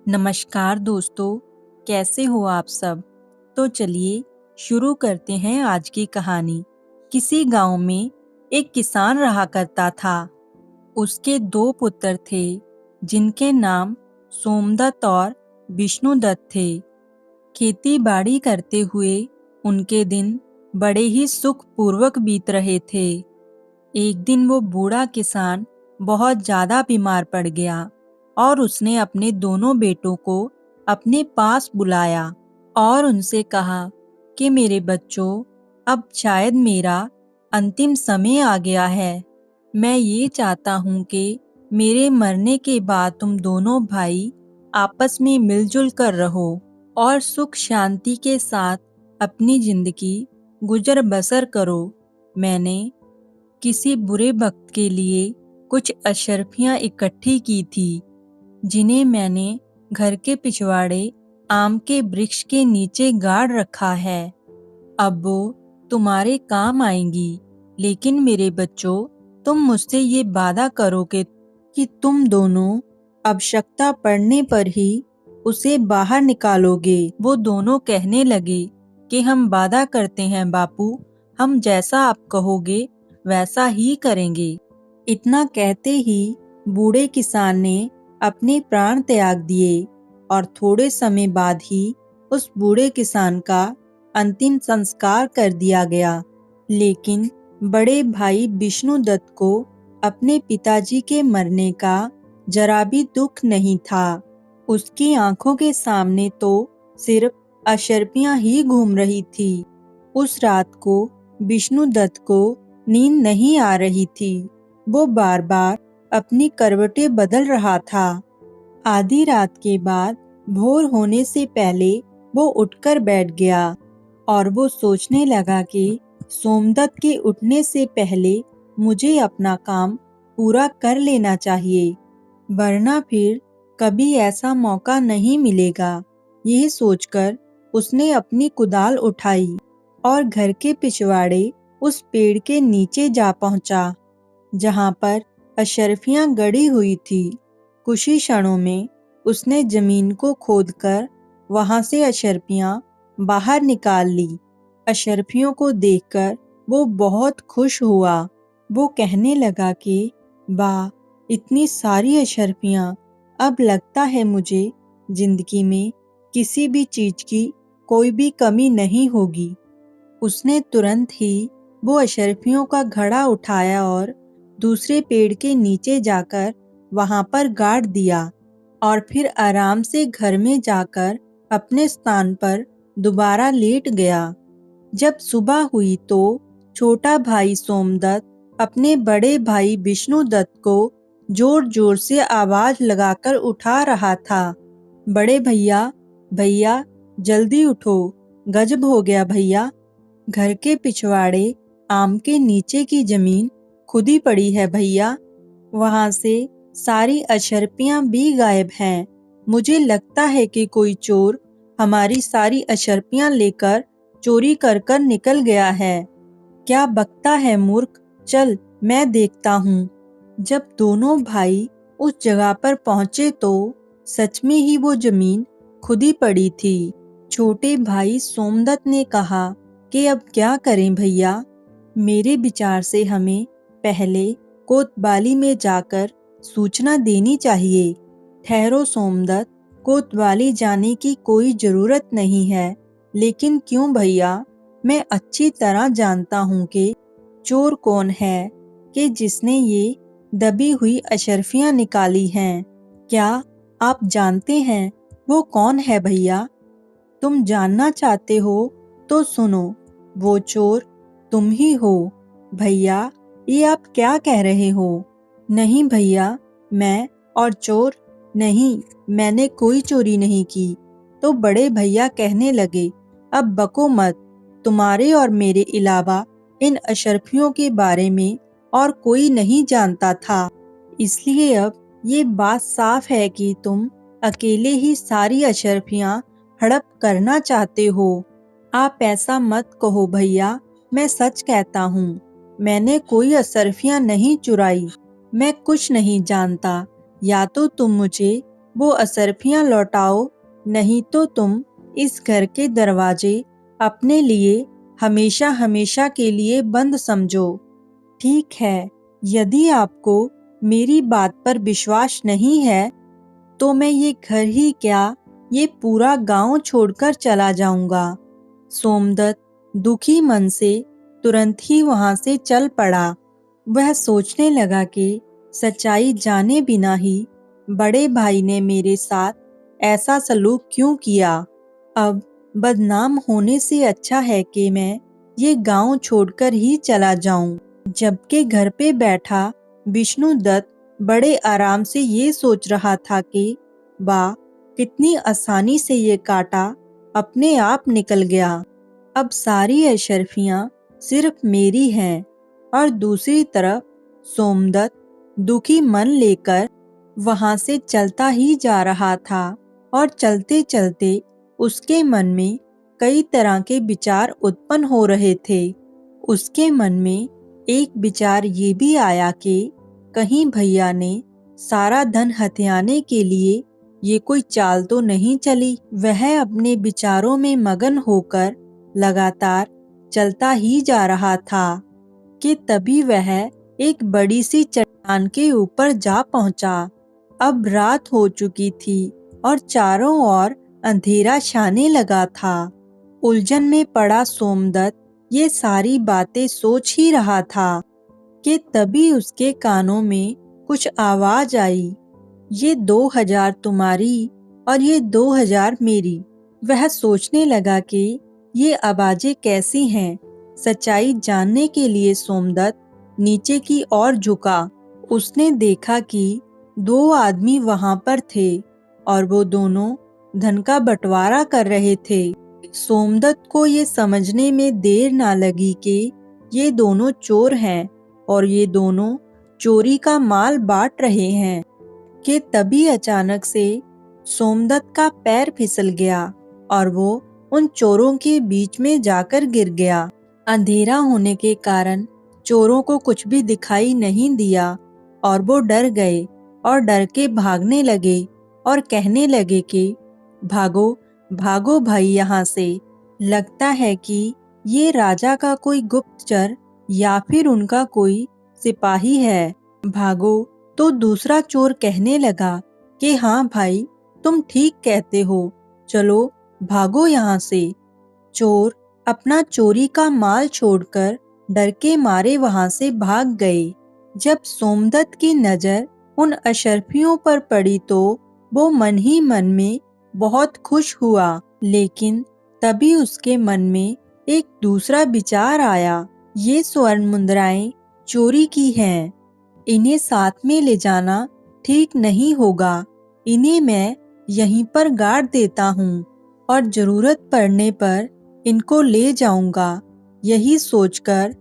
नमस्कार दोस्तों, कैसे हो आप सब? तो चलिए शुरू करते हैं आज की कहानी। किसी गांव में एक किसान रहा करता था। उसके दो पुत्र थे, जिनके नाम सोमदत्त और विष्णुदत्त थे। खेती बाड़ी करते हुए उनके दिन बड़े ही सुखपूर्वक बीत रहे थे। एक दिन वो बूढ़ा किसान बहुत ज्यादा बीमार पड़ गया और उसने अपने दोनों बेटों को अपने पास बुलाया और उनसे कहा कि मेरे बच्चों, अब शायद मेरा अंतिम समय आ गया है। मैं ये चाहता हूँ कि मेरे मरने के बाद तुम दोनों भाई आपस में मिलजुल कर रहो और सुख शांति के साथ अपनी जिंदगी गुजर बसर करो। मैंने किसी बुरे वक्त के लिए कुछ अशर्फियाँ इकट्ठी की थी, जिन्हें मैंने घर के पिछवाड़े आम के वृक्ष के नीचे गाड़ रखा है। अब वो तुम्हारे काम आएंगी, लेकिन मेरे बच्चों, तुम मुझसे ये वादा करोगे कि तुम दोनों आवश्यकता पड़ने पर ही उसे बाहर निकालोगे। वो दोनों कहने लगे कि हम वादा करते हैं बापू, हम जैसा आप कहोगे वैसा ही करेंगे। इतना कहते ही बूढ़े किसान ने अपने प्राण त्याग दिए और थोड़े समय बाद ही उस बूढ़े किसान का अंतिम संस्कार कर दिया गया। लेकिन बड़े भाई विष्णुदत्त को अपने पिताजी के मरने का जरा भी दुख नहीं था। उसकी आंखों के सामने तो सिर्फ अशर्फियां ही घूम रही थी। उस रात को विष्णुदत्त को नींद नहीं आ रही थी। वो बार बार अपनी करवटें बदल रहा था। आधी रात के बाद भोर होने से पहले वो उठकर बैठ गया और वो सोचने लगा कि सोमदत्त के उठने से पहले मुझे अपना काम पूरा कर लेना चाहिए, वरना फिर कभी ऐसा मौका नहीं मिलेगा। यह सोचकर उसने अपनी कुदाल उठाई और घर के पिछवाड़े उस पेड़ के नीचे जा पहुंचा, जहां पर अशर्फियां गड़ी हुई थी। कुछ ही क्षणों में उसने जमीन को खोदकर वहां से अशर्फियां बाहर निकाल ली। अशर्फियों को देखकर वो बहुत खुश हुआ। वो कहने लगा कि वाह, इतनी सारी अशर्फियां! अब लगता है मुझे जिंदगी में किसी भी चीज की कोई भी कमी नहीं होगी। उसने तुरंत ही वो अशर्फियों का घड़ा उठाया और दूसरे पेड़ के नीचे जाकर वहां पर गाड़ दिया और फिर आराम से घर में जाकर अपने स्थान पर दोबारा लेट गया। जब सुबह हुई तो छोटा भाई सोमदत्त अपने बड़े भाई विष्णुदत्त को जोर जोर से आवाज लगाकर उठा रहा था। बड़े भैया, भैया जल्दी उठो, गजब हो गया भैया। घर के पिछवाड़े आम के नीचे की जमीन खुदी पड़ी है भैया। वहां से सारी अशर्फियां भी गायब हैं। मुझे लगता है कि कोई चोर हमारी सारी अशर्फियां लेकर चोरी कर कर निकल गया है। क्या बकता है मूर्ख, चल मैं देखता हूँ। जब दोनों भाई उस जगह पर पहुंचे तो सच में ही वो जमीन खुदी पड़ी थी। छोटे भाई सोमदत्त ने कहा कि अब क्या करें भैया? मेरे विचार से हमें पहले कोतवाली में जाकर सूचना देनी चाहिए। ठहरो सोमदत्त, कोतवाली जाने की कोई जरूरत नहीं है। लेकिन क्यों भैया? मैं अच्छी तरह जानता हूँ कि चोर कौन है, कि जिसने ये दबी हुई अशर्फियां निकाली हैं। क्या आप जानते हैं वो कौन है भैया? तुम जानना चाहते हो तो सुनो, वो चोर तुम ही हो। भैया, ये आप क्या कह रहे हो? नहीं भैया, मैं और चोर नहीं, मैंने कोई चोरी नहीं की। तो बड़े भैया कहने लगे, अब बको मत, तुम्हारे और मेरे अलावा इन अशर्फियों के बारे में और कोई नहीं जानता था। इसलिए अब ये बात साफ है कि तुम अकेले ही सारी अशर्फियां हड़प करना चाहते हो। आप ऐसा मत कहो भैया, मैं सच कहता हूँ, मैंने कोई अशर्फियां नहीं चुराई। मैं कुछ नहीं जानता। या तो तुम मुझे वो असरफियां लौटाओ, नहीं तो तुम इस घर के दरवाजे अपने लिए हमेशा हमेशा के लिए बंद समझो। ठीक है, यदि आपको मेरी बात पर विश्वास नहीं है, तो मैं ये घर ही क्या, ये पूरा गांव छोड़कर चला जाऊंगा। सोमदत्त दुखी मन से तुरंत ही वहां से चल पड़ा। वह सोचने लगा कि सच्चाई जाने बिना ही बड़े भाई ने मेरे साथ ऐसा सलूक क्यों किया। अब बदनाम होने से अच्छा है कि मैं ये गांव छोड़कर ही चला जाऊं। जबकि घर पे बैठा विष्णुदत्त बड़े आराम से ये सोच रहा था कि वाह, कितनी आसानी से ये कांटा अपने आप निकल गया। अब सारी अशर्फियां सिर्फ मेरी हैं। और दूसरी तरफ सोमदत्त दुखी मन लेकर वहां से चलता ही जा रहा था। और चलते चलते उसके मन में कई तरह के विचार उत्पन्न हो रहे थे। उसके मन में एक विचार ये भी आया कि कहीं भैया ने सारा धन हथियाने के लिए ये कोई चाल तो नहीं चली। वह अपने विचारों में मगन होकर लगातार चलता ही जा रहा था कि तभी वह एक बड़ी सी चट्टान के ऊपर जा पहुंचा। अब रात हो चुकी थी और चारों ओर अंधेरा छाने लगा था। उलझन में पड़ा सोमदत्त ये सारी बातें सोच ही रहा था कि तभी उसके कानों में कुछ आवाज आई, ये 2000 तुम्हारी और ये 2000 मेरी। वह सोचने लगा कि ये आवाजें कैसी हैं। सच्चाई जानने के लिए सोमदत्त नीचे की ओर झुका। उसने देखा कि दो आदमी वहां पर थे और वो दोनों धन का बंटवारा कर रहे थे। सोमदत्त को ये समझने में देर ना लगी कि ये दोनों चोर हैं और ये दोनों चोरी का माल बांट रहे हैं कि तभी अचानक से सोमदत्त का पैर फिसल गया और वो उन चोरों के बीच में जाकर गिर गया। अंधेरा होने के कारण चोरों को कुछ भी दिखाई नहीं दिया और वो डर गए और डर के भागने लगे और कहने लगे कि भागो भागो भाई यहाँ से। लगता है कि ये राजा का कोई गुप्तचर या फिर उनका कोई सिपाही है। भागो। तो दूसरा चोर कहने लगा कि हाँ भाई, तुम ठीक कहते हो, चलो भागो यहाँ से। चोर अपना चोरी का माल छोड़कर डर के मारे वहां से भाग गए। जब सोमदत्त की नजर उन अशर्फियों पर पड़ी तो वो मन ही मन में बहुत खुश हुआ। लेकिन तभी उसके मन में एक दूसरा विचार आया, ये स्वर्ण मुद्राएं चोरी की हैं, इन्हें साथ में ले जाना ठीक नहीं होगा। इन्हें मैं यहीं पर गाड़ देता हूँ और जरूरत पड़ने पर इनको ले जाऊंगा। यही सोचकर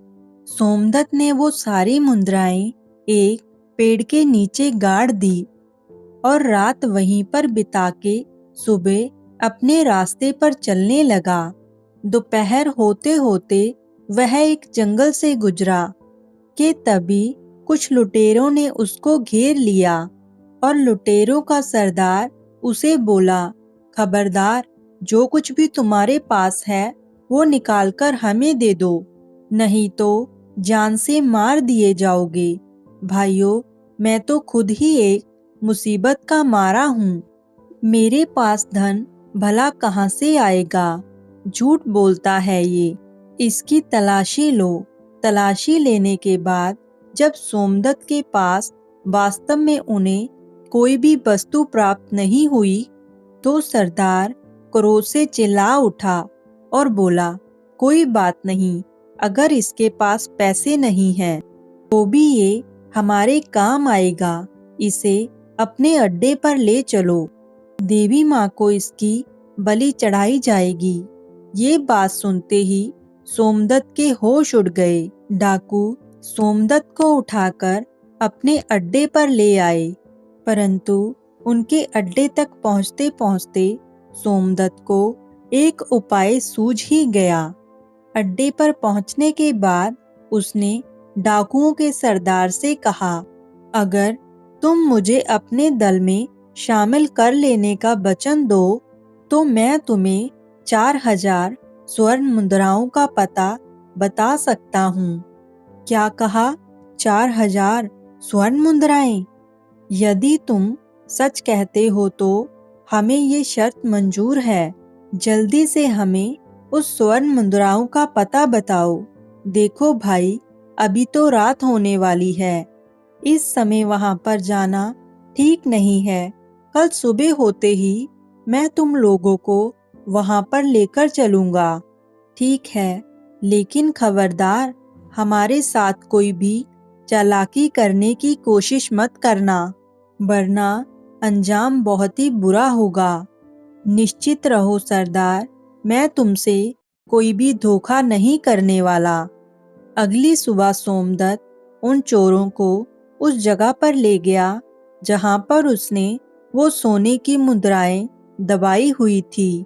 सोमदत्त ने वो सारी मुद्राएं एक पेड़ के नीचे गाड़ दी और रात वहीं पर बिता के सुबह अपने रास्ते पर चलने लगा। दोपहर होते होते वह एक जंगल से गुजरा कि तभी कुछ लुटेरों ने उसको घेर लिया और लुटेरों का सरदार उसे बोला, खबरदार, जो कुछ भी तुम्हारे पास है वो निकालकर हमें दे दो, नहीं तो जान से मार दिए जाओगे। भाइयों, मैं तो खुद ही एक मुसीबत का मारा हूँ। मेरे पास धन भला कहाँ से आएगा? झूठ बोलता है ये। इसकी तलाशी लो। तलाशी लेने के बाद जब सोमदत्त के पास वास्तव में उन्हें कोई भी वस्तु प्राप्त नहीं हुई तो सरदार क्रोध से चिल्ला उठा और बोला, कोई बात नहीं, अगर इसके पास पैसे नहीं हैं तो भी ये हमारे काम आएगा। इसे अपने अड्डे पर ले चलो, देवी माँ को इसकी बलि चढ़ाई जाएगी। ये बात सुनते ही सोमदत्त के होश उड़ गए। डाकू सोमदत्त को उठाकर अपने अड्डे पर ले आए, परंतु उनके अड्डे तक पहुंचते पहुंचते सोमदत्त को एक उपाय सूझ ही गया। अड्डे पर पहुंचने के बाद उसने डाकुओं के सरदार से कहा, अगर तुम मुझे अपने दल में शामिल कर लेने का वचन दो तो मैं तुम्हें 4000 स्वर्ण मुद्राओं का पता बता सकता हूँ। क्या कहा? 4000 स्वर्ण मुद्राएं? यदि तुम सच कहते हो तो हमें ये शर्त मंजूर है। जल्दी से हमें उस स्वर्ण मुद्राओं का पता बताओ। देखो भाई, अभी तो रात होने वाली है। इस समय वहां पर जाना ठीक नहीं है। कल सुबह होते ही मैं तुम लोगों को वहां पर लेकर चलूंगा। ठीक है, लेकिन खबरदार, हमारे साथ कोई भी चालाकी करने की कोशिश मत करना, वरना अंजाम बहुत ही बुरा होगा। निश्चित रहो सरदार, मैं तुमसे कोई भी धोखा नहीं करने वाला। अगली सुबह सोमदत्त उन चोरों को उस जगह पर ले गया जहां पर उसने वो सोने की मुद्राएं दबाई हुई थी।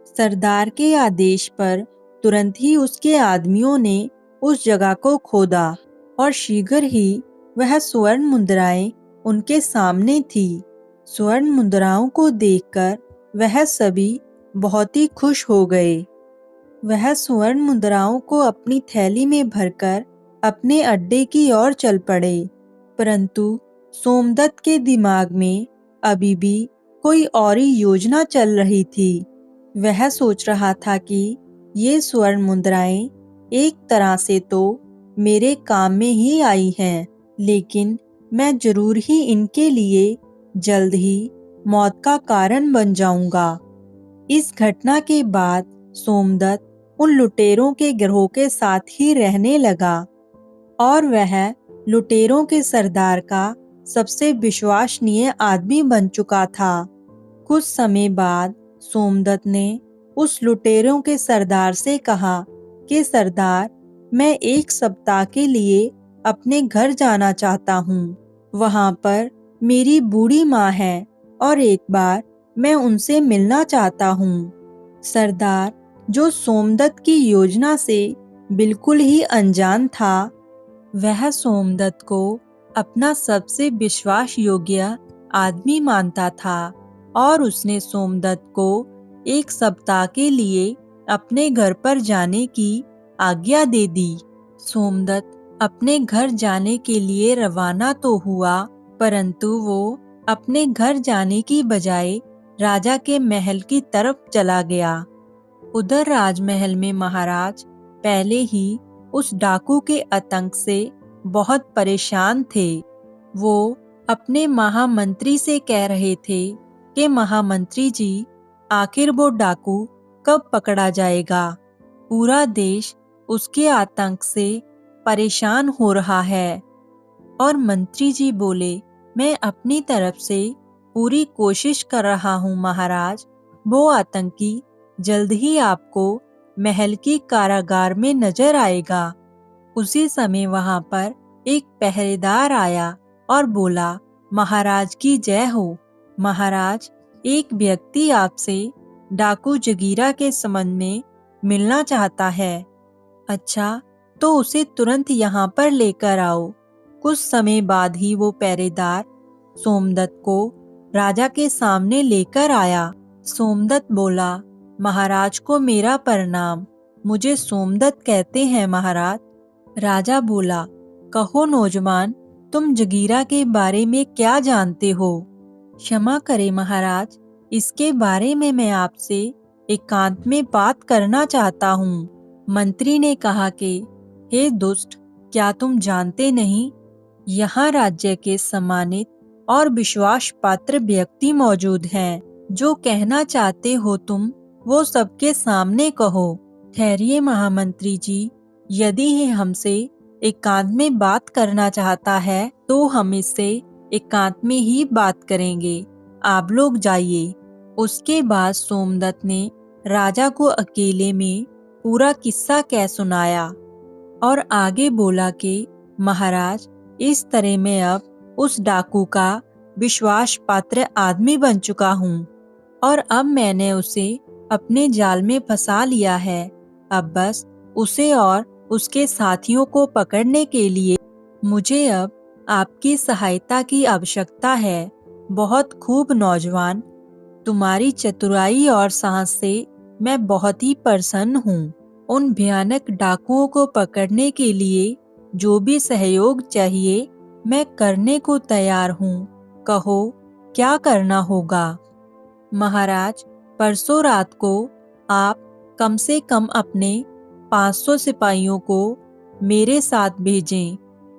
सरदार के आदेश पर तुरंत ही उसके आदमियों ने उस जगह को खोदा और शीघ्र ही वह स्वर्ण मुद्राएं उनके सामने थी। स्वर्ण मुद्राओं को देखकर वह सभी बहुत ही खुश हो गए। वह स्वर्ण मुद्राओं को अपनी थैली में भरकर अपने अड्डे की ओर चल पड़े। परंतु सोमदत्त के दिमाग में अभी भी कोई और ही योजना चल रही थी। वह सोच रहा था कि ये स्वर्ण मुद्राएं एक तरह से तो मेरे काम में ही आई हैं, लेकिन मैं जरूर ही इनके लिए जल्द ही मौत का कारण बन जाऊंगा। इस घटना के बाद सोमदत्त उन लुटेरों के गिरोह के साथ ही रहने लगा और वह लुटेरों के सरदार का सबसे विश्वसनीय आदमी बन चुका था। कुछ समय बाद सोमदत्त ने उस लुटेरों के सरदार से कहा कि सरदार, मैं 1 सप्ताह के लिए अपने घर जाना चाहता हूँ। वहाँ पर मेरी बूढ़ी माँ है और एक बार मैं उनसे मिलना चाहता हूँ। सरदार, जो सोमदत्त की योजना से बिल्कुल ही अनजान था, वह सोमदत्त को अपना सबसे विश्वास योग्य आदमी मानता था और उसने सोमदत्त को 1 सप्ताह के लिए अपने घर पर जाने की आज्ञा दे दी। सोमदत्त अपने घर जाने के लिए रवाना तो हुआ, परंतु वो अपने घर जाने की बजाय राजा के महल की तरफ चला गया। उधर राजमहल में महाराज पहले ही उस डाकू के आतंक से बहुत परेशान थे। वो अपने महामंत्री से कह रहे थे कि महामंत्री जी, आखिर वो डाकू कब पकड़ा जाएगा? पूरा देश उसके आतंक से परेशान हो रहा है। और मंत्री जी बोले, मैं अपनी तरफ से पूरी कोशिश कर रहा हूँ महाराज। वो आतंकी जल्द ही आपको महल की कारागार में नजर आएगा। उसी समय वहां पर एक पहरेदार आया और बोला, महाराज की जय हो। महाराज, एक व्यक्ति आपसे डाकू जगीरा के संबंध में मिलना चाहता है। अच्छा, तो उसे तुरंत यहाँ पर लेकर आओ। कुछ समय बाद ही वो पहरेदार सोमदत्त को राजा के सामने लेकर आया। सोमदत्त बोला, महाराज को मेरा प्रणाम। मुझे सोमदत्त कहते हैं महाराज। राजा बोला, कहो नौजवान, तुम जगीरा के बारे में क्या जानते हो? क्षमा करें महाराज, इसके बारे में मैं आपसे एकांत में बात करना चाहता हूँ। मंत्री ने कहा कि हे दुष्ट, क्या तुम जानते नहीं, यहाँ राज्य के सम्मानित और विश्वास पात्र व्यक्ति मौजूद हैं। जो कहना चाहते हो तुम, वो सबके सामने कहो। ठहरिए महामंत्री जी, यदि ये हमसे एकांत में बात करना चाहता है तो हम इससे एकांत में ही बात करेंगे। आप लोग जाइए। उसके बाद सोमदत्त ने राजा को अकेले में पूरा किस्सा कह सुनाया और आगे बोला कि महाराज, इस तरह मैं अब उस डाकू का विश्वास पात्र आदमी बन चुका हूँ और अब मैंने उसे अपने जाल में फंसा लिया है। अब बस उसे और उसके साथियों को पकड़ने के लिए मुझे अब आपकी सहायता की आवश्यकता है। बहुत खूब नौजवान, तुम्हारी चतुराई और साहस से मैं बहुत ही प्रसन्न हूँ। उन भयानक डाकुओं को पकड़ने के लिए जो भी सहयोग चाहिए मैं करने को तैयार हूँ। कहो क्या करना होगा? महाराज, परसों रात को आप कम से कम अपने 500 सिपाहियों को मेरे साथ भेजें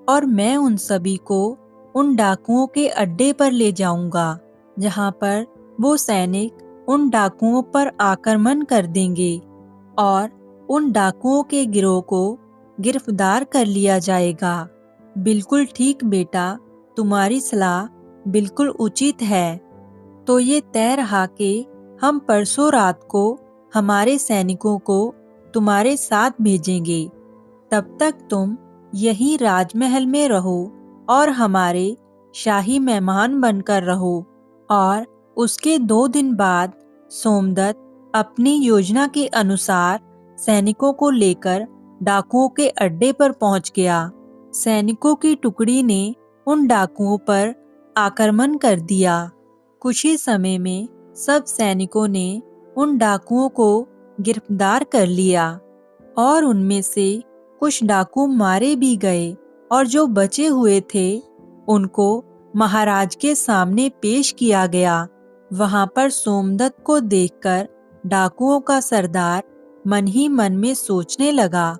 और मैं उन सभी को उन डाकुओं के अड्डे पर ले जाऊंगा, जहां पर वो सैनिक उन डाकुओं पर आक्रमण कर देंगे और उन डाकुओं के गिरोह को गिरफ्तार कर लिया जाएगा। बिल्कुल ठीक बेटा, तुम्हारी सलाह बिल्कुल उचित है। तो ये तय रहा कि हम परसों रात को हमारे सैनिकों को तुम्हारे साथ भेजेंगे। तब तक तुम यहीं राजमहल में रहो और हमारे शाही मेहमान बनकर रहो। और उसके 2 दिन बाद सोमदत्त अपनी योजना के अनुसार सैनिकों को लेकर डाकुओं के अड्डे पर पहुंच गया। सैनिकों की टुकड़ी ने उन डाकुओं पर आक्रमण कर दिया। कुछ ही समय में सब सैनिकों ने उन डाकुओं को गिरफ्तार कर लिया और उनमें से कुछ डाकू मारे भी गए और जो बचे हुए थे उनको महाराज के सामने पेश किया गया। वहां पर सोमदत्त को देखकर डाकुओं का सरदार मन ही मन में सोचने लगा,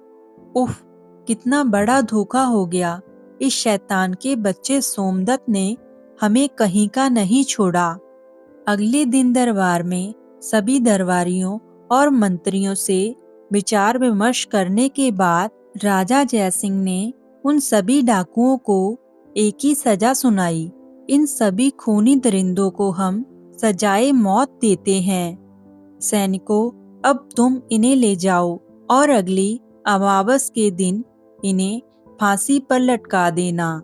उफ, कितना बड़ा धोखा हो गया। इस शैतान के बच्चे सोमदत्त ने हमें कहीं का नहीं छोड़ा। अगले दिन दरबार में सभी दरबारियों और मंत्रियों से विचार विमर्श करने के बाद राजा जयसिंह ने उन सभी डाकुओं को एक ही सजा सुनाई। इन सभी खूनी दरिंदों को हम सजाए मौत देते हैं। सैनिकों, अब तुम इन्हें ले जाओ और अगली अमावस के दिन इन्हें फांसी पर लटका देना।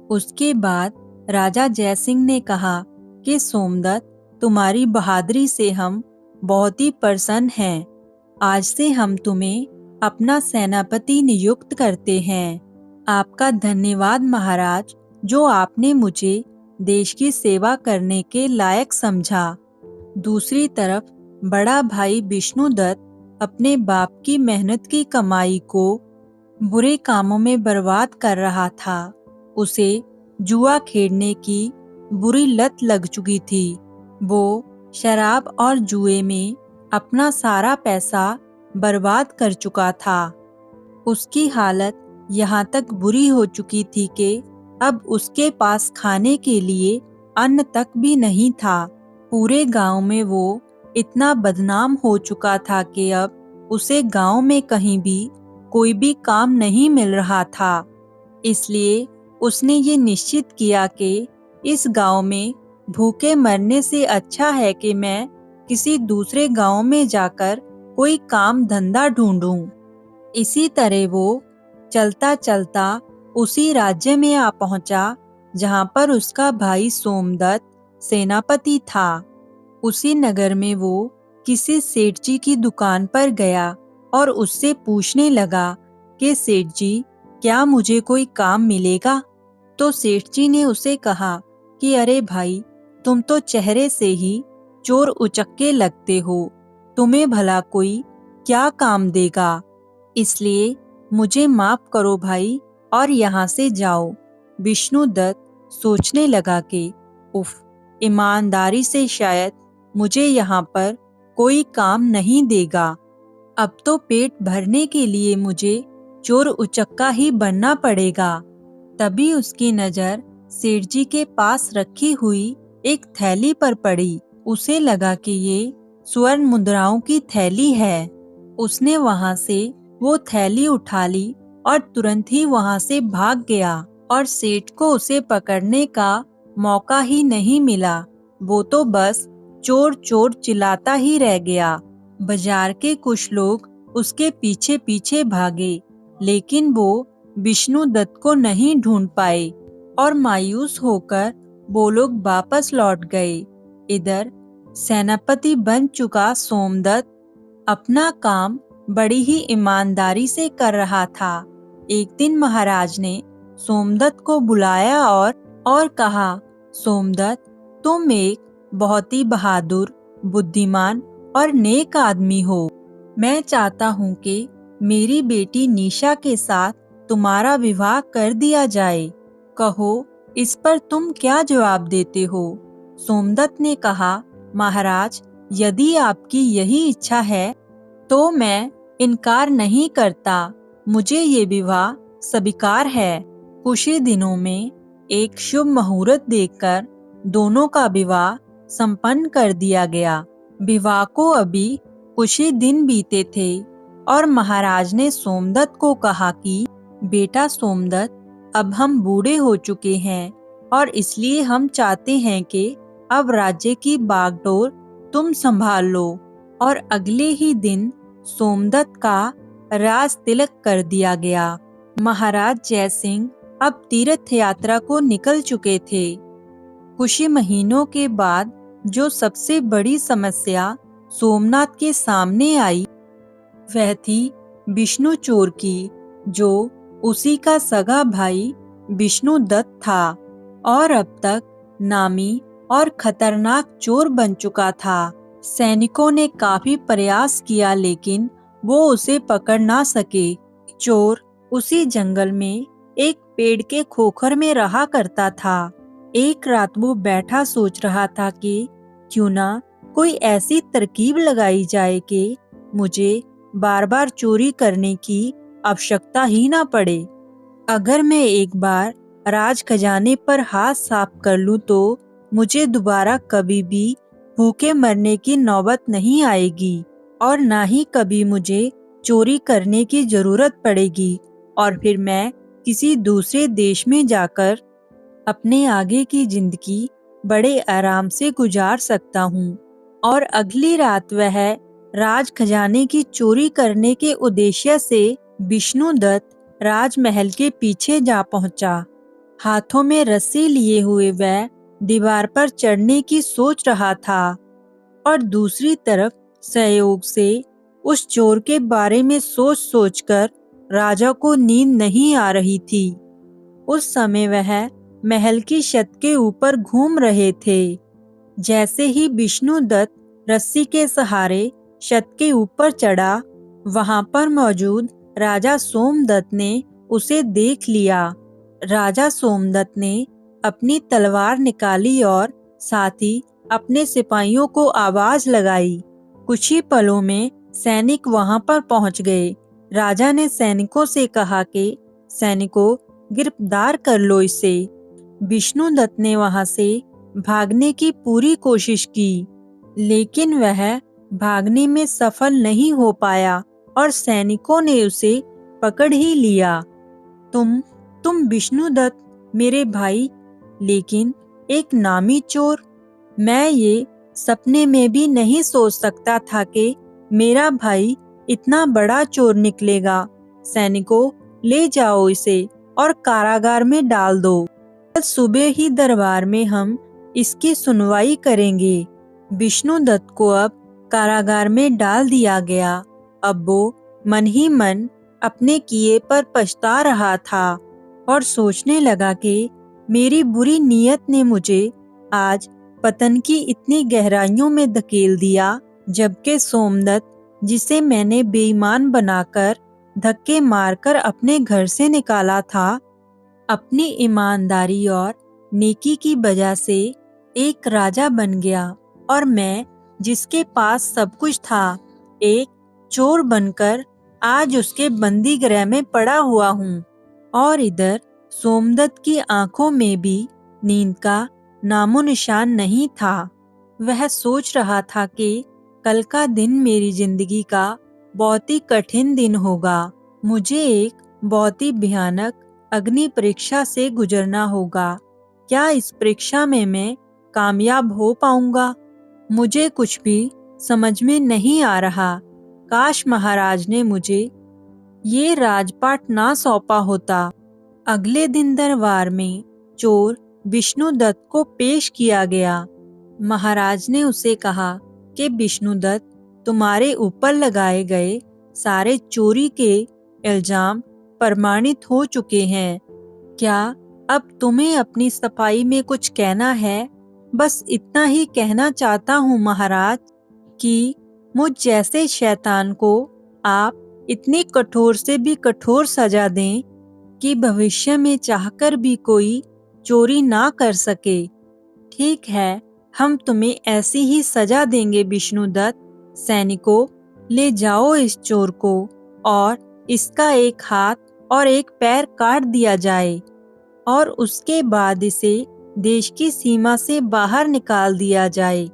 उसके बाद राजा जयसिंह ने कहा कि सोमदत्त, तुम्हारी बहादुरी से हम बहुत ही प्रसन्न हैं। आज से हम तुम्हें अपना सेनापति नियुक्त करते हैं। आपका धन्यवाद महाराज, जो आपने मुझे देश की सेवा करने के लायक समझा। दूसरी तरफ बड़ा भाई विष्णुदत्त अपने बाप की मेहनत की कमाई को बुरे कामों में बर्बाद कर रहा था। उसे जुआ खेलने की बुरी लत लग चुकी थी। वो शराब और जुए में अपना सारा पैसा बर्बाद कर चुका था। उसकी हालत यहाँ तक बुरी हो चुकी थी कि अब उसके पास खाने के लिए अन्न तक भी नहीं था। पूरे गांव में वो इतना बदनाम हो चुका था कि अब उसे गांव में कहीं भी कोई भी काम नहीं मिल रहा था। इसलिए उसने ये निश्चित किया कि इस गांव में भूखे मरने से अच्छा है कि मैं किसी दूसरे गांव में जाकर कोई काम धंधा ढूंढूं। इसी तरह वो चलता चलता उसी राज्य में आ पहुंचा जहां पर उसका भाई सोमदत्त सेनापति था। उसी नगर में वो किसी सेठ जी की दुकान पर गया और उससे पूछने लगा कि सेठ जी, क्या मुझे कोई काम मिलेगा? तो सेठ जी ने उसे कहा कि अरे भाई, तुम तो चेहरे से ही चोर उचक्के लगते हो, तुम्हें भला कोई क्या काम देगा? इसलिए मुझे माफ करो भाई और यहाँ से जाओ। विष्णुदत्त सोचने लगा कि उफ, ईमानदारी से शायद मुझे यहाँ पर कोई काम नहीं देगा। अब तो पेट भरने के लिए मुझे चोर उचक्का ही बनना पड़ेगा। तभी उसकी नजर सेठ जी के पास रखी हुई एक थैली पर पड़ी। उसे लगा कि ये स्वर्ण मुद्राओं की थैली है। उसने वहां से वो थैली उठा ली और तुरंत ही वहां से भाग गया और सेठ को उसे पकड़ने का मौका ही नहीं मिला। वो तो बस चोर चोर चिल्लाता ही रह गया। बाजार के कुछ लोग उसके पीछे पीछे भागे, लेकिन वो विष्णुदत्त को नहीं ढूंढ पाए और मायूस होकर वो लोग वापस लौट गए। इधर सेनापति बन चुका सोमदत्त अपना काम बड़ी ही ईमानदारी से कर रहा था। एक दिन महाराज ने सोमदत्त को बुलाया और कहा, सोमदत्त, तुम एक बहुत ही बहादुर, बुद्धिमान और नेक आदमी हो। मैं चाहता हूँ कि मेरी बेटी निशा के साथ तुम्हारा विवाह कर दिया जाए। कहो, इस पर तुम क्या जवाब देते हो? सोमदत्त ने कहा, महाराज, यदि आपकी यही इच्छा है तो मैं इनकार नहीं करता। मुझे ये विवाह स्वीकार है। कुछ ही दिनों में एक शुभ मुहूर्त देखकर दोनों का विवाह संपन्न कर दिया गया। विवाह को अभी कुछ ही दिन बीते थे और महाराज ने सोमदत्त को कहा कि बेटा सोमदत्त, अब हम बूढ़े हो चुके हैं और इसलिए हम चाहते हैं कि अब राज्य की बागडोर तुम संभाल लो। और अगले ही दिन सोमदत्त का राज तिलक कर दिया गया। महाराज जयसिंह अब तीर्थ यात्रा को निकल चुके थे। कुछ ही महीनों के बाद जो सबसे बड़ी समस्या सोमनाथ के सामने आई वह थी विष्णु चोर की, जो उसी का सगा भाई विष्णुदत्त था और अब तक नामी और खतरनाक चोर बन चुका था। सैनिकों ने काफी प्रयास किया लेकिन वो उसे पकड़ ना सके। चोर उसी जंगल में एक पेड़ के खोखर में रहा करता था। एक रात वो बैठा सोच रहा था कि क्यों ना कोई ऐसी तरकीब लगाई जाए कि मुझे बार बार चोरी करने की आवश्यकता ही ना पड़े। अगर मैं एक बार राज खजाने पर हाथ साफ कर लूं तो मुझे दोबारा कभी भी भूखे मरने की नौबत नहीं आएगी और ना ही कभी मुझे चोरी करने की जरूरत पड़ेगी और फिर मैं किसी दूसरे देश में जाकर अपने आगे की जिंदगी बड़े आराम से गुजार सकता हूँ। और अगली रात वह राज खजाने की चोरी करने के उद्देश्य से विष्णुदत्त राजमहल के पीछे जा पहुंचा। हाथों में रस्सी लिए हुए वह दीवार पर चढ़ने की सोच रहा था और दूसरी तरफ सहयोग से उस चोर के बारे में सोच सोचकर राजा को नींद नहीं आ रही थी। उस समय वह महल की छत के ऊपर घूम रहे थे। जैसे ही विष्णुदत्त रस्सी के सहारे छत के ऊपर चढ़ा, वहां पर मौजूद राजा सोमदत्त ने उसे देख लिया। राजा सोमदत्त ने अपनी तलवार निकाली और साथ ही अपने सिपाहियों को आवाज लगाई। कुछ ही पलों में सैनिक वहां पर पहुंच गए। राजा ने सैनिकों से कहा कि सैनिकों, गिरफ्तार कर लो इसे। विष्णुदत्त ने वहां से भागने की पूरी कोशिश की, लेकिन वह भागने में सफल नहीं हो पाया और सैनिकों ने उसे पकड़ ही लिया। तुम विष्णुदत्त, मेरे भाई, लेकिन एक नामी चोर। मैं ये सपने में भी नहीं सोच सकता था कि मेरा भाई इतना बड़ा चोर निकलेगा। सैनिकों, ले जाओ इसे और कारागार में डाल दो। कल सुबह ही दरबार में हम इसकी सुनवाई करेंगे। विष्णुदत्त को अब कारागार में डाल दिया गया। अब वो मन ही मन अपने किए पर पछता रहा था और सोचने लगा कि मेरी बुरी नीयत ने मुझे आज पतन की इतनी गहराइयों में धकेल दिया, जबकि सोमदत्त, जिसे मैंने बेईमान बनाकर धक्के मारकर अपने घर से निकाला था, अपनी ईमानदारी और नेकी की वजह से एक राजा बन गया और मैं, जिसके पास सब कुछ था, एक चोर बनकर आज उसके बंदी गृह में पड़ा हुआ हूँ। और इधर सोमदत्त की आंखों में भी नींद का नामो निशान नहीं था। वह सोच रहा था कि कल का दिन मेरी जिंदगी का बहुत ही कठिन दिन होगा। मुझे एक बहुत ही भयानक अग्नि परीक्षा से गुजरना होगा। क्या इस परीक्षा में मैं कामयाब हो पाऊंगा? मुझे कुछ भी समझ में नहीं आ रहा। काश महाराज ने मुझे ये राजपाट ना सौंपा होता। अगले दिन दरबार में चोर विष्णुदत्त को पेश किया गया। महाराज ने उसे कहा कि विष्णुदत्त, तुम्हारे ऊपर लगाए गए सारे चोरी के इल्जाम प्रमाणित हो चुके हैं। क्या अब तुम्हें अपनी सफाई में कुछ कहना है? बस इतना ही कहना चाहता हूँ महाराज कि मुझ जैसे शैतान को आप इतनी कठोर से भी कठोर सजा दें कि भविष्य में चाहकर भी कोई चोरी ना कर सके। ठीक है, हम तुम्हें ऐसी ही सजा देंगे विष्णुदत्त। सैनिकों, ले जाओ इस चोर को और इसका एक हाथ और एक पैर काट दिया जाए और उसके बाद इसे देश की सीमा से बाहर निकाल दिया जाए।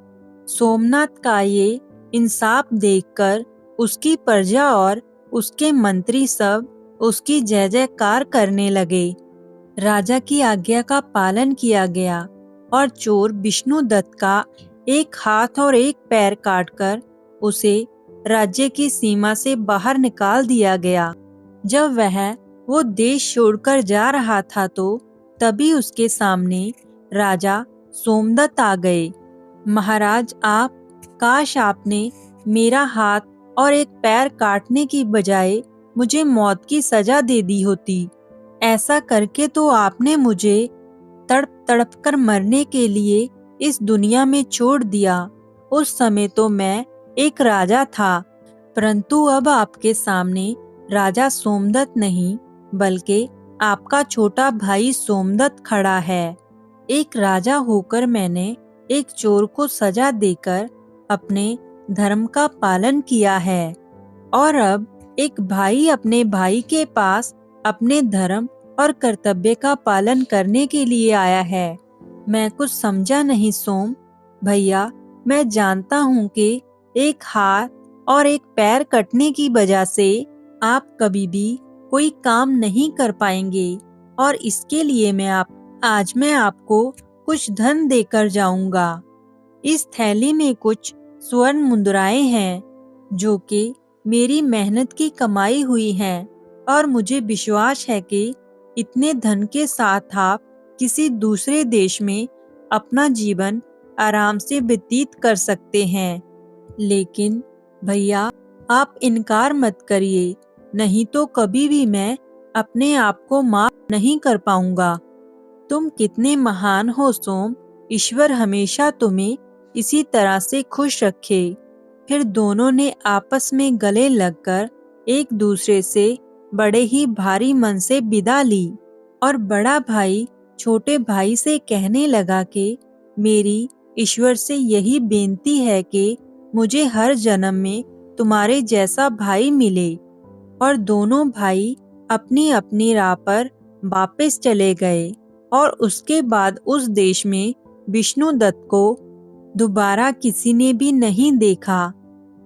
सोमनाथ का ये इंसाफ देखकर उसकी प्रजा और उसके मंत्री सब उसकी जय जयकार करने लगे। राजा की आज्ञा का पालन किया गया और चोर विष्णुदत्त का एक हाथ और एक पैर काटकर उसे राज्य की सीमा से बाहर निकाल दिया गया। जब वो देश छोड़कर जा रहा था तो तभी उसके सामने राजा सोमदत्त आ गए। महाराज, काश आपने मेरा हाथ और एक पैर काटने की बजाय मुझे मौत की सजा दे दी होती। ऐसा करके तो आपने मुझे तड़प तड़प कर मरने के लिए इस दुनिया में छोड़ दिया। उस समय तो मैं एक राजा था, परंतु अब आपके सामने राजा सोमदत्त नहीं बल्कि आपका छोटा भाई सोमदत्त खड़ा है। एक राजा होकर मैंने एक चोर को सजा देकर अपने धर्म का पालन किया है और अब एक भाई अपने भाई के पास अपने धर्म और कर्तव्य का पालन करने के लिए आया है। मैं कुछ समझा नहीं सोम भैया। मैं जानता हूँ कि एक हाथ और एक पैर कटने की वजह से आप कभी भी कोई काम नहीं कर पाएंगे और इसके लिए आज मैं आपको कुछ धन देकर जाऊंगा। इस थैली में कुछ स्वर्ण मुद्राएं हैं जो कि मेरी मेहनत की कमाई हुई हैं और मुझे विश्वास है कि इतने धन के साथ आप किसी दूसरे देश में अपना जीवन आराम से व्यतीत कर सकते हैं। लेकिन भैया, आप इनकार मत करिए, नहीं तो कभी भी मैं अपने आप को माफ नहीं कर पाऊंगा। तुम कितने महान हो सोम, ईश्वर हमेशा तुम्हें इसी तरह से खुश रखे। फिर दोनों ने आपस में गले लगकर एक दूसरे से बड़े ही भारी मन से विदा ली और बड़ा भाई छोटे भाई से कहने लगा कि मेरी ईश्वर से यही बेनती है कि मुझे हर जन्म में तुम्हारे जैसा भाई मिले। और दोनों भाई अपनी अपनी राह पर वापस चले गए और उसके बाद उस देश में विष्णुदत्त को दोबारा किसी ने भी नहीं देखा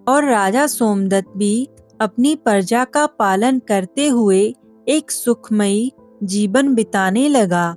और राजा सोमदत्त भी अपनी प्रजा का पालन करते हुए एक सुखमयी जीवन बिताने लगा।